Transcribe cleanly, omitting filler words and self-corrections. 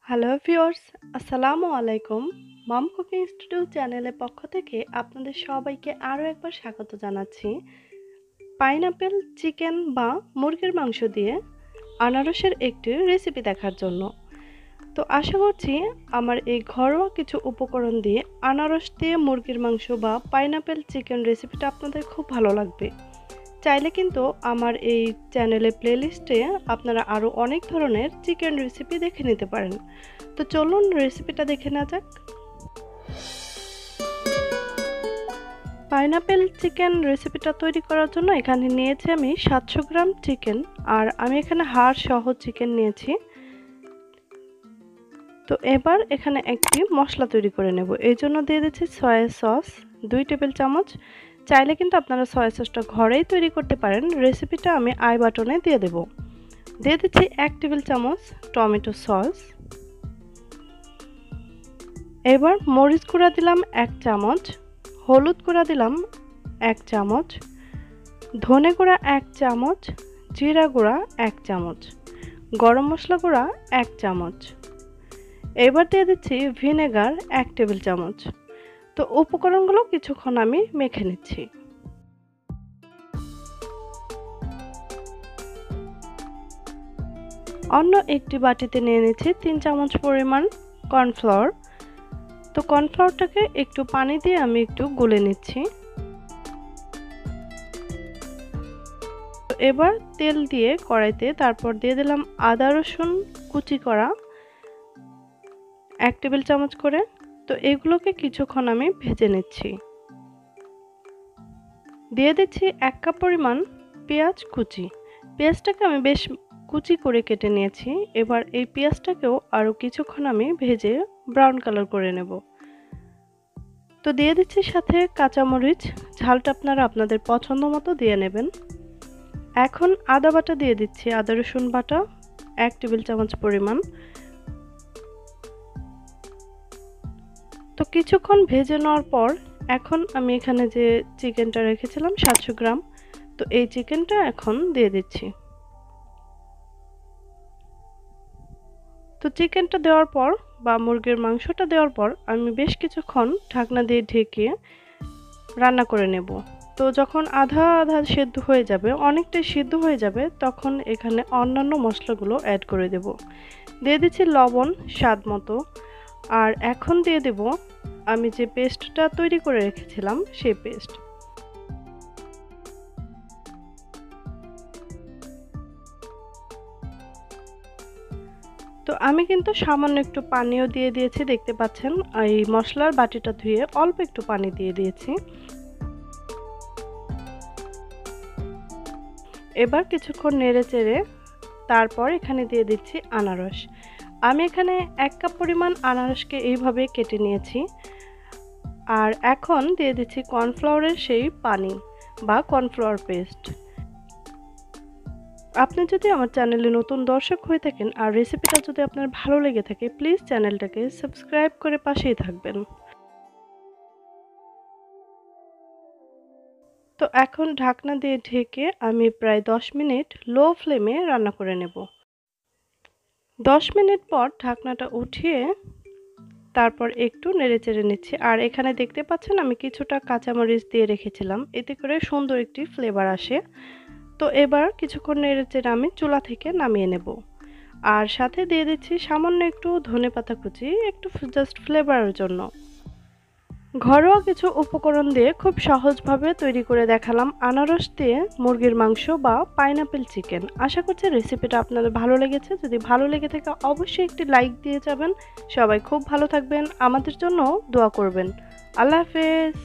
Hello viewers, আসসালামু আলাইকুম। মম cooking studio চ্যানেলের পক্ষ থেকে আপনাদের সবাইকে আরও একবার স্বাগত জানাচ্ছি। পাইনাপেল চিকেন বা মুরগির মাংস দিয়ে আনারসের একটি রেসিপি দেখার জন্য। তো আশা করছি আমার এই ঘরোয়া কিছু উপকরণ দিয়ে আনারস দিয়ে মুরগির মাংস বা পাইনাপেল চিকেন রেসিপিটা আপনাদের খুব ভালো লাগবে। চাইলে কিন্তু আমার এই চ্যানেলে প্লেলিস্টে আপনারা আরও অনেক ধরনের চিকেন রেসিপি দেখে নিতে পারেন। তো চলুন রেসিপিটা দেখে নেওয়া যাক। পাইনাপেল চিকেন রেসিপিটা তৈরি করার জন্য এখানে নিয়েছি আমি 700 গ্রাম চিকেন, আর আমি এখানে হাড় সহ চিকেন নিয়েছি। তো এবার এখানে একটি মশলা তৈরি করে নেব। এই জন্য দিয়ে দিচ্ছি সয়া সস 2 টেবিল চামচ। চাইলে কিন্তু আপনারা সয়া সসটা ঘরেই তৈরি করতে পারেন। রেসিপিটা আমি আই বাটনে দিয়ে দেব। দিয়ে দিচ্ছি 1 টেবিল চামচ টমেটো সস। এবার মরিচ গুঁড়া দিলাম 1 চামচ, হলুদ গুঁড়া দিলাম 1 চামচ, ধনে গুঁড়া 1 চামচ, জিরা গুঁড়া 1 চামচ, গরম মশলা গুঁড়া 1 চামচ। এবার দিয়ে দিচ্ছি ভিনেগার 1 টেবিল চামচ। তো উপকরণগুলো কিছুক্ষণ আমি মেখে নিচ্ছি। অন্য একটি বাটিতে নিয়ে নিচ্ছি 3 চামচ পরিমাণ কর্নফ্লাওয়ার। তো কর্নফ্লাওয়ারটাকে একটু পানি দিয়ে আমি একটু গুলে নিচ্ছি। তো এবার তেল দিয়ে কড়াইতে তারপর দিয়ে দিলাম আদা রসুন কুচি করা 1 টেবিল চামচ করে। তো এগুলোকে কিছুক্ষণ আমি ভেজে নিচ্ছি। দিয়ে দিচ্ছি 1 কাপ পরিমাণ পেঁয়াজ কুচি। পেঁয়াজটাকে আমি বেশ কুচি করে কেটে নিয়েছি। এবার এই পেঁয়াজটাকেও আরও কিছুক্ষণ আমি ভেজে ব্রাউন কালার করে নেব। তো দিয়ে দিচ্ছি সাথে কাঁচামরিচ, ঝালটা আপনারা আপনাদের পছন্দ মতো দিয়ে নেবেন। এখন আদা বাটা দিয়ে দিচ্ছি, আদা রসুন বাটা 1 টেবিল চামচ পরিমাণ। তো কিছুক্ষণ ভেজে নেওয়ার পর এখন আমি এখানে যে চিকেনটা রেখেছিলাম 700 গ্রাম, তো এই চিকেনটা এখন দিয়ে দিচ্ছি। তো চিকেনটা দেওয়ার পর বা মুরগির মাংসটা দেওয়ার পর আমি বেশ কিছুক্ষণ ঢাকনা দিয়ে ঢেকে রান্না করে নেব। তো যখন আধা আধা সেদ্ধ হয়ে যাবে, অনেকটাই সেদ্ধ হয়ে যাবে, তখন এখানে অন্যান্য মশলাগুলো অ্যাড করে দেব। দিয়ে দিচ্ছি লবণ স্বাদ মতো, আর এখন দিয়ে দেব আমি যে পেস্টটা তৈরি করে রেখেছিলাম সেই পেস্ট। তো আমি কিন্তু সামান্য একটু পানিও দিয়ে দিয়েছি, দেখতে পাচ্ছেন। এই মশলার বাটিটা ধুয়ে অল্প একটু পানি দিয়ে দিয়েছি। এবার কিছুক্ষণ নেড়ে চেড়ে তারপর এখানে দিয়ে দিচ্ছি আনারস। আমি এখানে 1 কাপ পরিমাণ আনারসকে এইভাবে কেটে নিয়েছি। আর এখন দিয়ে দিচ্ছি কর্নফ্লাওয়ারের সেই পানি বা কর্নফ্লাওয়ার পেস্ট। আপনি যদি আমার চ্যানেলে নতুন দর্শক হয়ে থাকেন আর রেসিপিটা যদি আপনার ভালো লেগে থাকে, প্লিজ চ্যানেলটাকে সাবস্ক্রাইব করে পাশেই থাকবেন। তো এখন ঢাকনা দিয়ে ঢেকে আমি প্রায় 10 মিনিট লো ফ্লেমে রান্না করে নেব। 10 মিনিট পর ঢাকনাটা উঠিয়ে তারপর একটু নেড়েচেড়ে নিচ্ছি। আর এখানে দেখতে পাচ্ছেন আমি কিছুটা কাঁচামরিচ দিয়ে রেখেছিলাম, এতে করে সুন্দর একটি ফ্লেভার আসে। তো এবার কিছুক্ষণ নেড়েচেড়ে আমি চুলা থেকে নামিয়ে নেব। আর সাথে দিয়ে দিচ্ছি সামান্য একটু ধনেপাতা কুচি, একটু জাস্ট ফ্লেভারের জন্য। ঘরোয়া কিছু উপকরণ দিয়ে খুব সহজভাবে তৈরি করে দেখালাম আনারস দিয়ে মুরগির মাংস বা পাইনাপেল চিকেন। আশা করছি রেসিপিটা আপনাদের ভালো লেগেছে। যদি ভালো লেগে থাকে অবশ্যই একটি লাইক দিয়ে যাবেন। সবাই খুব ভালো থাকবেন, আমাদের জন্য দোয়া করবেন। আল্লাহ হাফেজ।